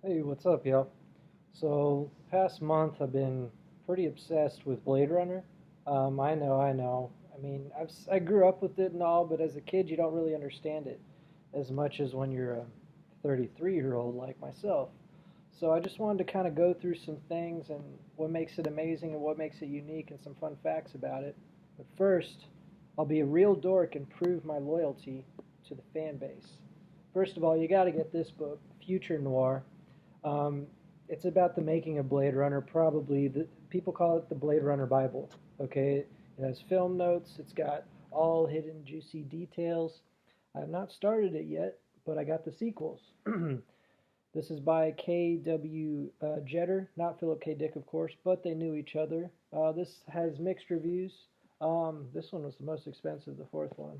Hey, what's up, y'all? So, past month I've been pretty obsessed with Blade Runner. I know. I grew up with it and all, but as a kid, you don't really understand it as much as when you're a 33-year-old like myself. So, I just wanted to kind of go through some things and what makes it amazing and what makes it unique and some fun facts about it. But first, I'll be a real dork and prove my loyalty to the fan base. First of all, you got to get this book, Future Noir. um, it's about the making of Blade Runner. Probably the people call it the Blade Runner Bible. Okay, it has film notes. It's got all hidden juicy details. I have not started it yet, but I got the sequels. This is by K.W. Jeter, not Philip K. Dick, of course, but they knew each other. This has mixed reviews. This one was the most expensive, the fourth one.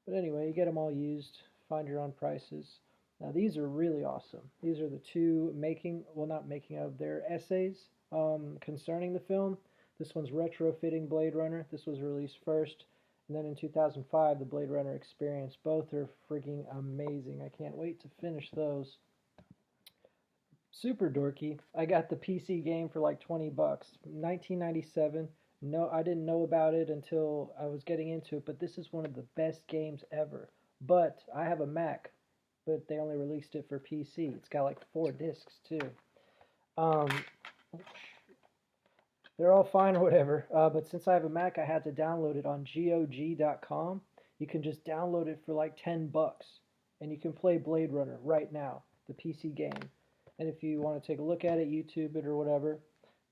But anyway, you get them all used, find your own prices. Now, these are really awesome. These are the two not making of, their essays concerning the film. This one's retrofitting Blade Runner. This was released first. And then in 2005, the Blade Runner Experience. Both are freaking amazing. I can't wait to finish those. Super dorky. I got the PC game for like 20 bucks. 1997. No, I didn't know about it until I was getting into it, but this is one of the best games ever. But I have a Mac, but they only released it for PC. It's got like 4 discs too. Um, they're all fine or whatever. But since I have a Mac, I had to download it on GOG.com. You can just download it for like 10 bucks, and you can play Blade Runner right now, the PC game. And if you want to take a look at it, YouTube it or whatever.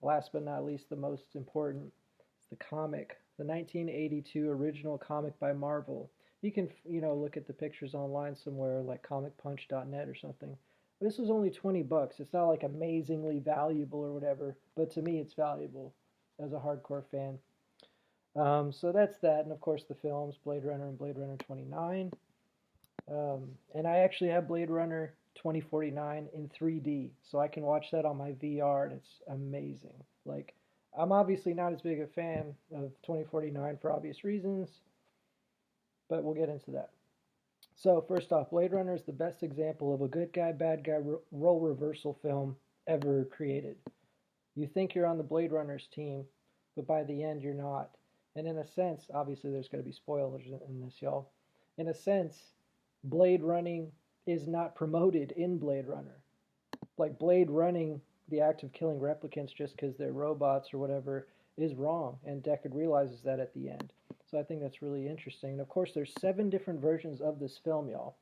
Last but not least, the most important, is the comic, the 1982 original comic by Marvel. You can, look at the pictures online somewhere like comicpunch.net or something. This was only 20 bucks. It's not like amazingly valuable or whatever, but to me it's valuable as a hardcore fan. So that's that, and of course the films, Blade Runner and Blade Runner 29. And I actually have Blade Runner 2049 in 3D, so I can watch that on my VR, and it's amazing. Like, I'm obviously not as big a fan of 2049 for obvious reasons, but we'll get into that. So, first off, Blade Runner is the best example of a good guy, bad guy role reversal film ever created. You think you're on the Blade Runner's team, but by the end, you're not. And in a sense, obviously, there's going to be spoilers in this, y'all. In a sense, Blade running is not promoted in Blade Runner. Like, Blade running, the act of killing replicants just because they're robots or whatever, is wrong, and Deckard realizes that at the end. So I think that's really interesting. And of course, there's 7 different versions of this film, y'all.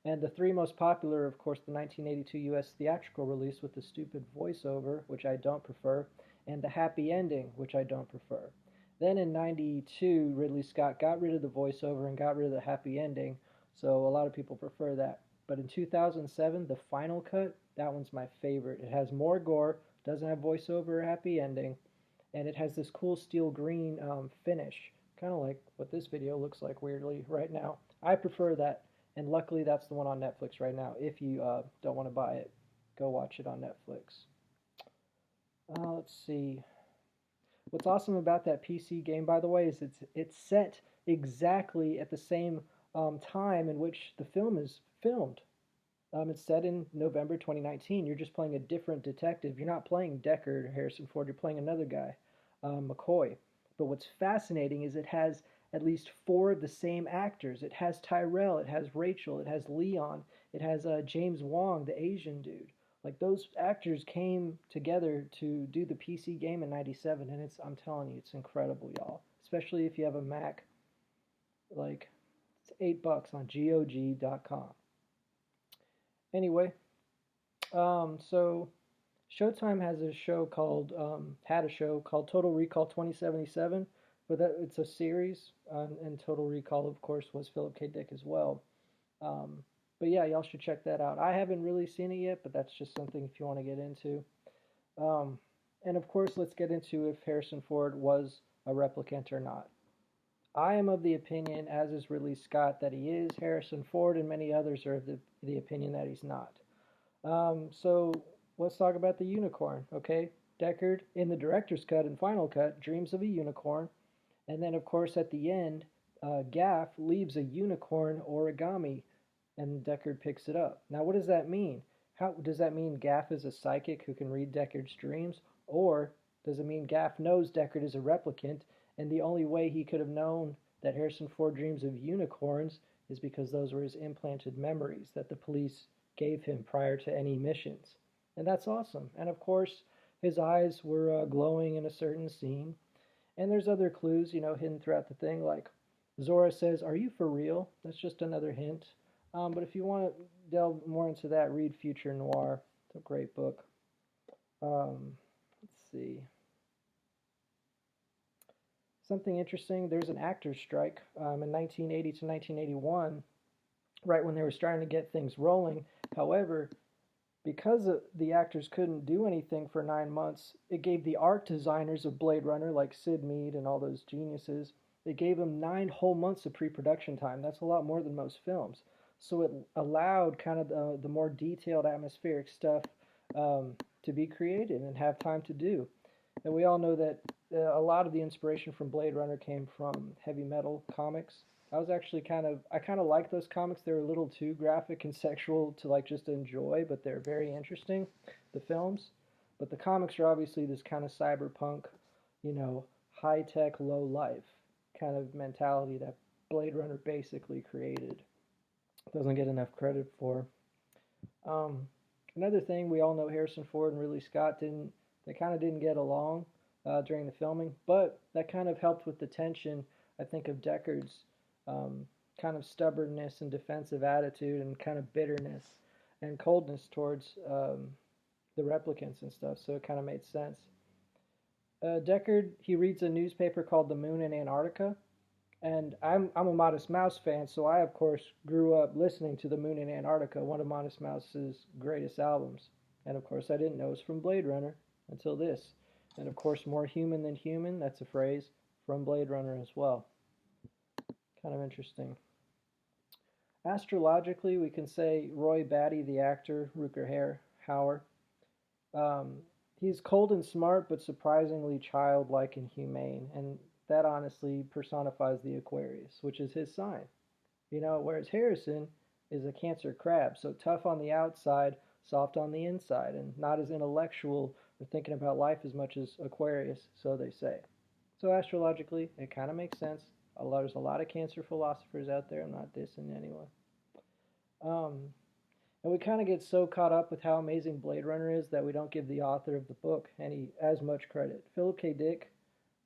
And the 3 most popular, of course, the 1982 US theatrical release with the stupid voiceover, which I don't prefer, and the happy ending, which I don't prefer. Then in 92, Ridley Scott got rid of the voiceover and got rid of the happy ending, so a lot of people prefer that. But in 2007, the final cut, that one's my favorite. It has more gore, doesn't have voiceover or happy ending, and it has this cool steel green finish, kind of like what this video looks like weirdly right now. I prefer that, and luckily that's the one on Netflix right now. If you don't want to buy it, go watch it on Netflix. Let's see. What's awesome about that PC game, by the way, is it's set exactly at the same time in which the film is filmed. It's set in November 2019. You're just playing a different detective. You're not playing Deckard, Harrison Ford. You're playing another guy, McCoy. But what's fascinating is it has at least 4 of the same actors. It has Tyrell, it has Rachel, it has Leon, it has James Wong, the Asian dude. Like, those actors came together to do the PC game in '97, and I'm telling you, it's incredible, y'all. Especially if you have a Mac. Like, it's $8 on GOG.com. Anyway, so Showtime has a show called had a show called Total Recall 2077, but it's a series, and Total Recall, of course, was Philip K. Dick as well. Um, but yeah, y'all should check that out. I haven't really seen it yet, but that's just something if you want to get into. Um, and of course, let's get into if Harrison Ford was a replicant or not. I am of the opinion, as is Ridley Scott, that he is. Harrison Ford and many others are of the opinion that he's not. So let's talk about the unicorn, okay? Deckard, in the director's cut and final cut, dreams of a unicorn. And then, of course, at the end, Gaff leaves a unicorn origami, and Deckard picks it up. Now, what does that mean? How does that mean Gaff is a psychic who can read Deckard's dreams? Or does it mean Gaff knows Deckard is a replicant, and the only way he could have known that Harrison Ford dreams of unicorns is because those were his implanted memories that the police gave him prior to any missions? And that's awesome. And of course, his eyes were glowing in a certain scene. And there's other clues, hidden throughout the thing, like Zora says, "Are you for real?" That's just another hint. But if you want to delve more into that, read Future Noir. It's a great book. Let's see. Something interesting, there's an actor's strike in 1980 to 1981, right when they were starting to get things rolling. However, because the actors couldn't do anything for 9 months, it gave the art designers of Blade Runner, like Sid Mead and all those geniuses, it gave them 9 whole months of pre-production time. That's a lot more than most films. So it allowed kind of the more detailed atmospheric stuff to be created and have time to do. And we all know that a lot of the inspiration from Blade Runner came from heavy metal comics. I kind of like those comics. They're a little too graphic and sexual to like just enjoy, but they're very interesting, the films. But the comics are obviously this kind of cyberpunk, high tech, low life kind of mentality that Blade Runner basically created. Doesn't get enough credit for. Um, Another thing, we all know Harrison Ford and Ridley Scott they kind of didn't get along during the filming, but that kind of helped with the tension, I think, of Deckard's kind of stubbornness and defensive attitude and kind of bitterness and coldness towards the replicants and stuff, so it kind of made sense. Deckard, he reads a newspaper called The Moon in Antarctica, and I'm a Modest Mouse fan, so I of course grew up listening to The Moon in Antarctica, one of Modest Mouse's greatest albums. And of course I didn't know it was from Blade Runner until this. And of course More Human Than Human, that's a phrase from Blade Runner as well. Kind of interesting. Astrologically, we can say Roy Batty, the actor, Rutger Hauer. Um, he's cold and smart, but surprisingly childlike and humane, and that honestly personifies the Aquarius, which is his sign. Whereas Harrison is a Cancer crab, so tough on the outside, soft on the inside, and not as intellectual or thinking about life as much as Aquarius, so they say. So astrologically, it kind of makes sense. There's a lot of Cancer philosophers out there. I'm not dissing anyone. Um, and we kind of get so caught up with how amazing Blade Runner is that we don't give the author of the book as much credit. Philip K. Dick,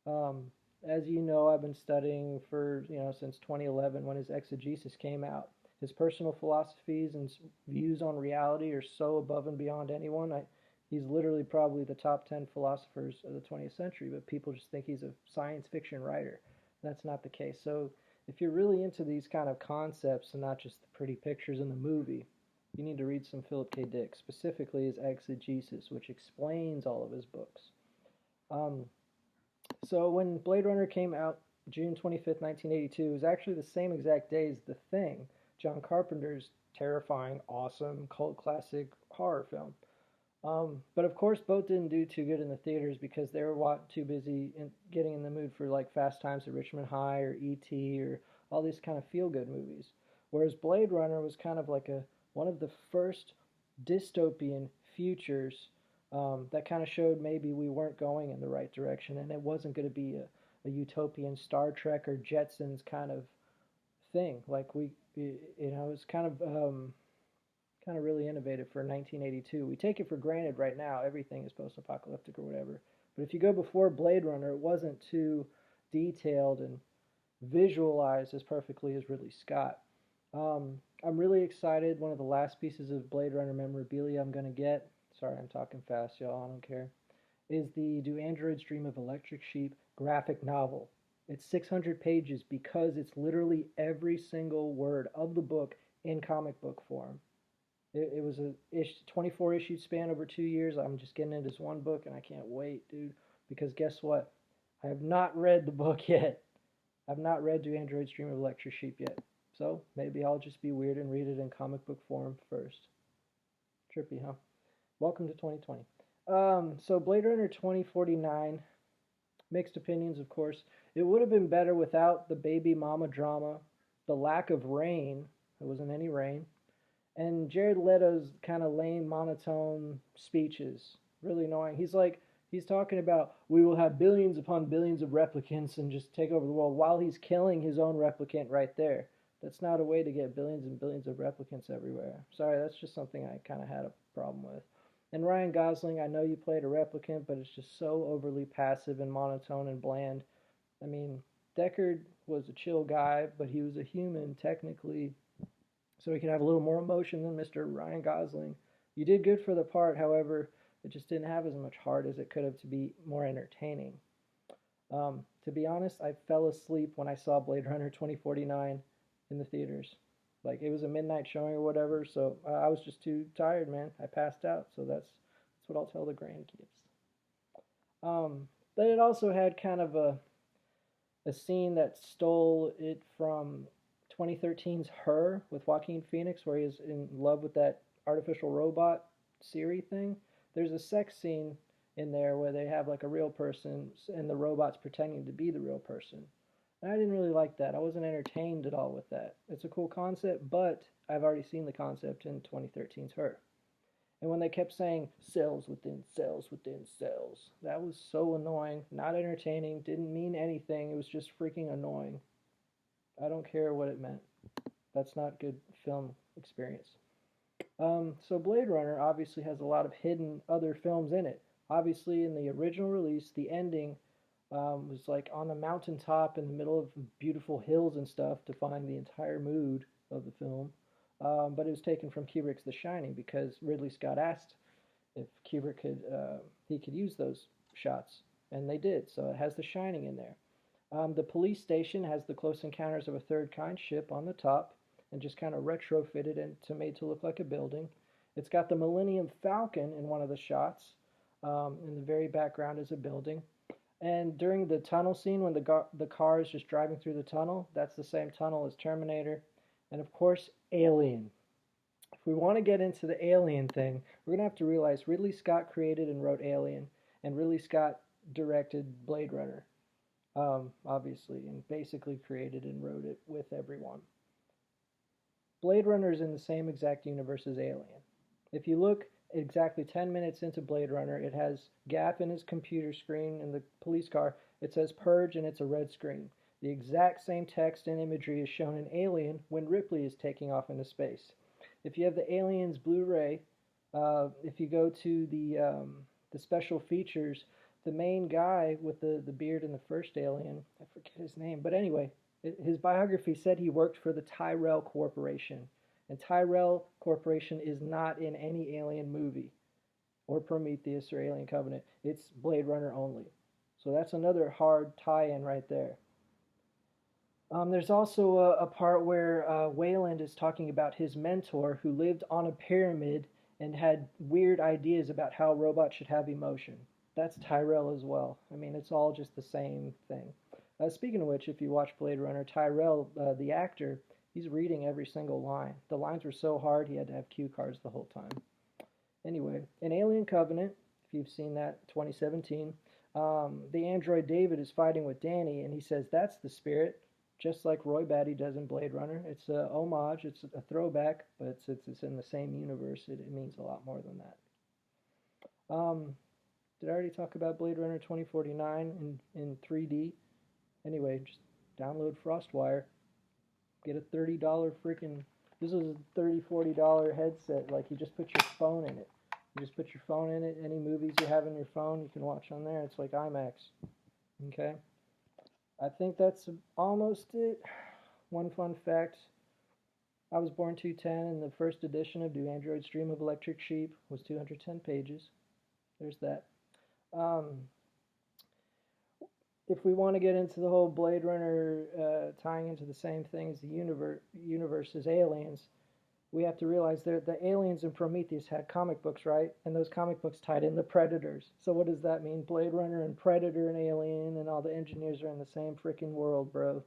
um, as you know, I've been studying for, since 2011 when his exegesis came out. His personal philosophies and views on reality are so above and beyond anyone. He's literally probably the top 10 philosophers of the 20th century, but people just think he's a science fiction writer. That's not the case. So if you're really into these kind of concepts and not just the pretty pictures in the movie, you need to read some Philip K. Dick, specifically his exegesis, which explains all of his books. So when Blade Runner came out, June 25th, 1982, it was actually the same exact day as The Thing, John Carpenter's terrifying, awesome, cult classic horror film. But of course, both didn't do too good in the theaters because they were too busy getting in the mood for like Fast Times at Richmond High or E.T. or all these kind of feel-good movies. Whereas Blade Runner was kind of like one of the first dystopian futures that kind of showed maybe we weren't going in the right direction, and it wasn't going to be a utopian Star Trek or Jetsons kind of thing. Like it's kind of really innovative for 1982. We take it for granted right now. Everything is post-apocalyptic or whatever. But if you go before Blade Runner, it wasn't too detailed and visualized as perfectly as Ridley Scott. I'm really excited. One of the last pieces of Blade Runner memorabilia I'm going to get, sorry I'm talking fast, y'all, I don't care, is the Do Androids Dream of Electric Sheep graphic novel. It's 600 pages because it's literally every single word of the book in comic book form. It was a 24 issue span over 2 years. I'm just getting into this one book, and I can't wait, dude. Because guess what? I have not read the book yet. I've not read Do Androids Dream of Electric Sheep yet. So maybe I'll just be weird and read it in comic book form first. Trippy, huh? Welcome to 2020. So Blade Runner 2049, mixed opinions, of course. It would have been better without the baby mama drama, the lack of rain. There wasn't any rain. And Jared Leto's kind of lame, monotone speeches, really annoying. He's talking about we will have billions upon billions of replicants and just take over the world while he's killing his own replicant right there. That's not a way to get billions and billions of replicants everywhere. Sorry, that's just something I kind of had a problem with. And Ryan Gosling, I know you played a replicant, but it's just so overly passive and monotone and bland. I mean, Deckard was a chill guy, but he was a human technically, so he could have a little more emotion than Mr. Ryan Gosling. You did good for the part, however, it just didn't have as much heart as it could have to be more entertaining. To be honest, I fell asleep when I saw Blade Runner 2049 in the theaters. Like it was a midnight showing or whatever, so I was just too tired, man. I passed out, so that's what I'll tell the grandkids. But it also had kind of a scene that stole it from 2013's Her with Joaquin Phoenix, where he is in love with that artificial robot Siri thing. There's a sex scene in there where they have like a real person and the robot's pretending to be the real person. And I didn't really like that. I wasn't entertained at all with that. It's a cool concept, but I've already seen the concept in 2013's Her. And when they kept saying cells within cells within cells, that was so annoying, not entertaining, didn't mean anything. It was just freaking annoying. I don't care what it meant. That's not good film experience. So Blade Runner obviously has a lot of hidden other films in it. Obviously, in the original release, the ending was like on a mountaintop in the middle of beautiful hills and stuff, defying the entire mood of the film. But it was taken from Kubrick's The Shining because Ridley Scott asked if Kubrick could use those shots, and they did. So it has The Shining in there. The police station has the Close Encounters of a Third Kind ship on the top, and just kind of retrofitted and to made to look like a building. It's got the Millennium Falcon in one of the shots. In the very background is a building. And during the tunnel scene, when the car is just driving through the tunnel, that's the same tunnel as Terminator. And of course, Alien. If we want to get into the Alien thing, we're going to have to realize Ridley Scott created and wrote Alien, and Ridley Scott directed Blade Runner, obviously, and basically created and wrote it with everyone. Blade Runner is in the same exact universe as Alien. If you look exactly 10 minutes into Blade Runner, it has gap in his computer screen in the police car. It says purge and it's a red screen. The exact same text and imagery is shown in Alien when Ripley is taking off into space. If you have the Aliens Blu-ray, if you go to the special features, the main guy with the beard in the first Alien, I forget his name, but anyway, his biography said he worked for the Tyrell Corporation. And Tyrell Corporation is not in any Alien movie or Prometheus or Alien Covenant. It's Blade Runner only. So that's another hard tie-in right there. There's also a part where Wayland is talking about his mentor who lived on a pyramid and had weird ideas about how robots should have emotion. That's Tyrell as well. I mean, it's all just the same thing. Speaking of which, if you watch Blade Runner, Tyrell, the actor, he's reading every single line. The lines were so hard he had to have cue cards the whole time. Anyway, in Alien Covenant, if you've seen that, 2017, the android David is fighting with Danny, and he says that's the spirit, just like Roy Batty does in Blade Runner. It's a homage, it's a throwback, but since it's in the same universe, it means a lot more than that. Did I already talk about Blade Runner 2049 in 3D? Anyway, just download FrostWire. Get a $30 freaking. This is a $30, $40 headset. Like you just put your phone in it. You just put your phone in it. Any movies you have in your phone, you can watch on there. It's like IMAX. Okay. I think that's almost it. One fun fact. I was born 210, and the first edition of Do Androids Dream of Electric Sheep was 210 pages. There's that. If we want to get into the whole Blade Runner tying into the same thing as the universe as aliens, we have to realize that the aliens in Prometheus had comic books, right? And those comic books tied in the Predators. So what does that mean? Blade Runner and Predator and Alien and all the engineers are in the same freaking world, bro.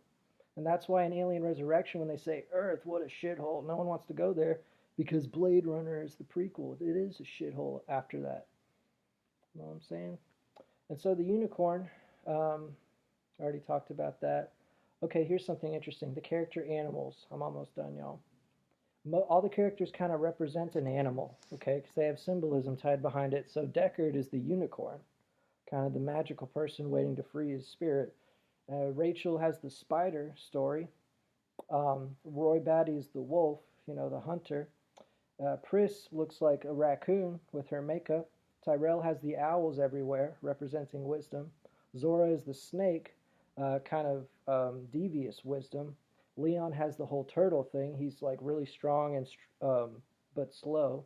And that's why in Alien Resurrection, when they say, Earth, what a shithole, no one wants to go there because Blade Runner is the prequel. It is a shithole after that. You know what I'm saying? And so the unicorn, I already talked about that. Okay, here's something interesting. The character animals. I'm almost done, y'all. All the characters kind of represent an animal, okay, because they have symbolism tied behind it. So Deckard is the unicorn, kind of the magical person waiting to free his spirit. Rachel has the spider story. Roy Batty is the wolf, the hunter. Pris looks like a raccoon with her makeup. Tyrell has the owls everywhere, representing wisdom. Zora is the snake, kind of devious wisdom. Leon has the whole turtle thing. He's like really strong and but slow.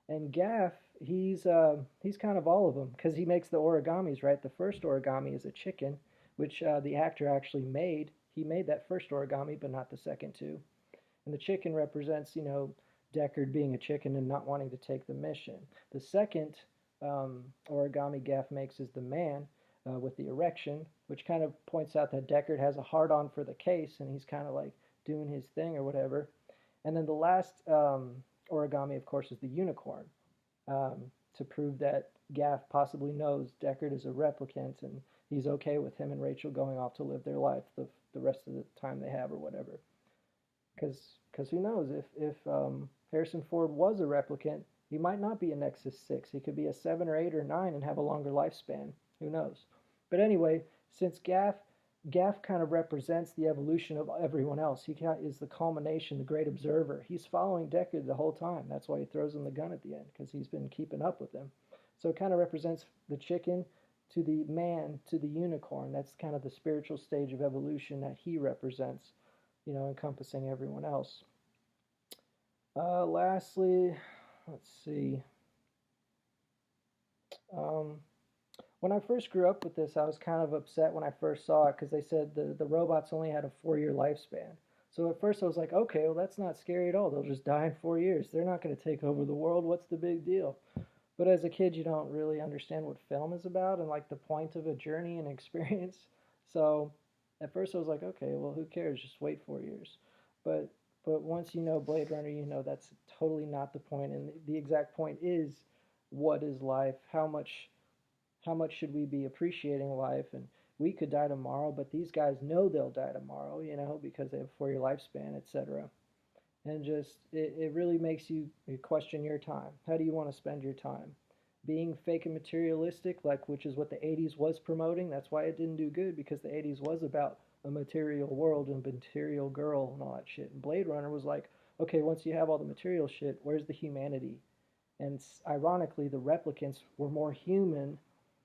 And Gaff, he's kind of all of them because he makes the origamis, right? The first origami is a chicken, which the actor actually made. He made that first origami, but not the second two. And the chicken represents, Deckard being a chicken and not wanting to take the mission. The second origami Gaff makes is the man with the erection, which kind of points out that Deckard has a hard on for the case and he's kind of like doing his thing or whatever. And then the last origami, of course, is the unicorn um, to prove that Gaff possibly knows Deckard is a replicant and he's okay with him and Rachel going off to live their life the rest of the time they have or whatever. Because who knows if Harrison Ford was a replicant, he might not be a Nexus 6. He could be a 7 or 8 or 9 and have a longer lifespan. Who knows? But anyway, since Gaff kind of represents the evolution of everyone else. He is the culmination, the great observer. He's following Deckard the whole time. That's why he throws him the gun at the end, because he's been keeping up with him. So it kind of represents the chicken to the man to the unicorn. That's kind of the spiritual stage of evolution that he represents, encompassing everyone else. Lastly, let's see. Um, when I first grew up with this, I was kind of upset when I first saw it because they said the robots only had a 4-year lifespan. So at first I was like, okay, well, that's not scary at all. They'll just die in 4 years. They're not going to take over the world. What's the big deal? But as a kid, you don't really understand what film is about and like the point of a journey and experience. So at first I was like, okay, well, who cares? Just wait 4 years. But but once you know Blade Runner, you know that's totally not the point. And the exact point is, what is life? How much should we be appreciating life? And we could die tomorrow, but these guys know they'll die tomorrow, because they have a 4-year lifespan, etc. And just it really makes you question your time. How do you want to spend your time? Being fake and materialistic, like which is what the 80s was promoting. That's why it didn't do good, because the 80s was about a material world and material girl and all that shit. And Blade Runner was like, okay, once you have all the material shit, where's the humanity? And ironically, the replicants were more human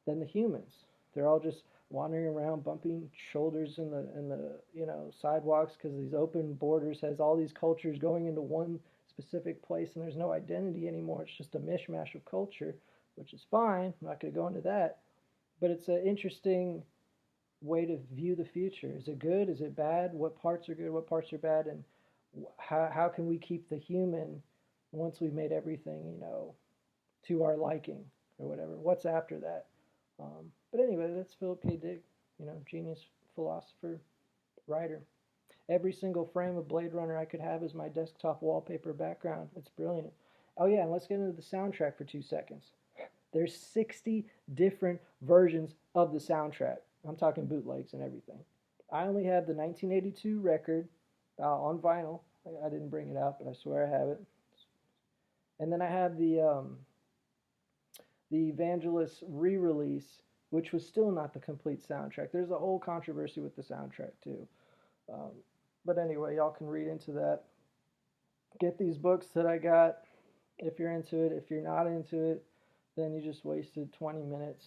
than the humans. They're all just wandering around, bumping shoulders in the sidewalks because these open borders has all these cultures going into one specific place, and there's no identity anymore. It's just a mishmash of culture, which is fine. I'm not going to go into that, but it's an interesting way to view the future. Is it good? Is it bad? What parts are good? What parts are bad? And how can we keep the human once we've made everything, to our liking or whatever? What's after that? But anyway, that's Philip K. Dick, genius philosopher, writer. Every single frame of Blade Runner I could have as my desktop wallpaper background. It's brilliant. Oh yeah, and let's get into the soundtrack for 2 seconds. There's 60 different versions of the soundtrack. I'm talking bootlegs and everything. I only have the 1982 record on vinyl. I didn't bring it out, but I swear I have it. And then I have the Evangelist re-release, which was still not the complete soundtrack. There's a whole controversy with the soundtrack too. Um, but anyway, y'all can read into that. Get these books that I got if you're into it. If you're not into it, then you just wasted 20 minutes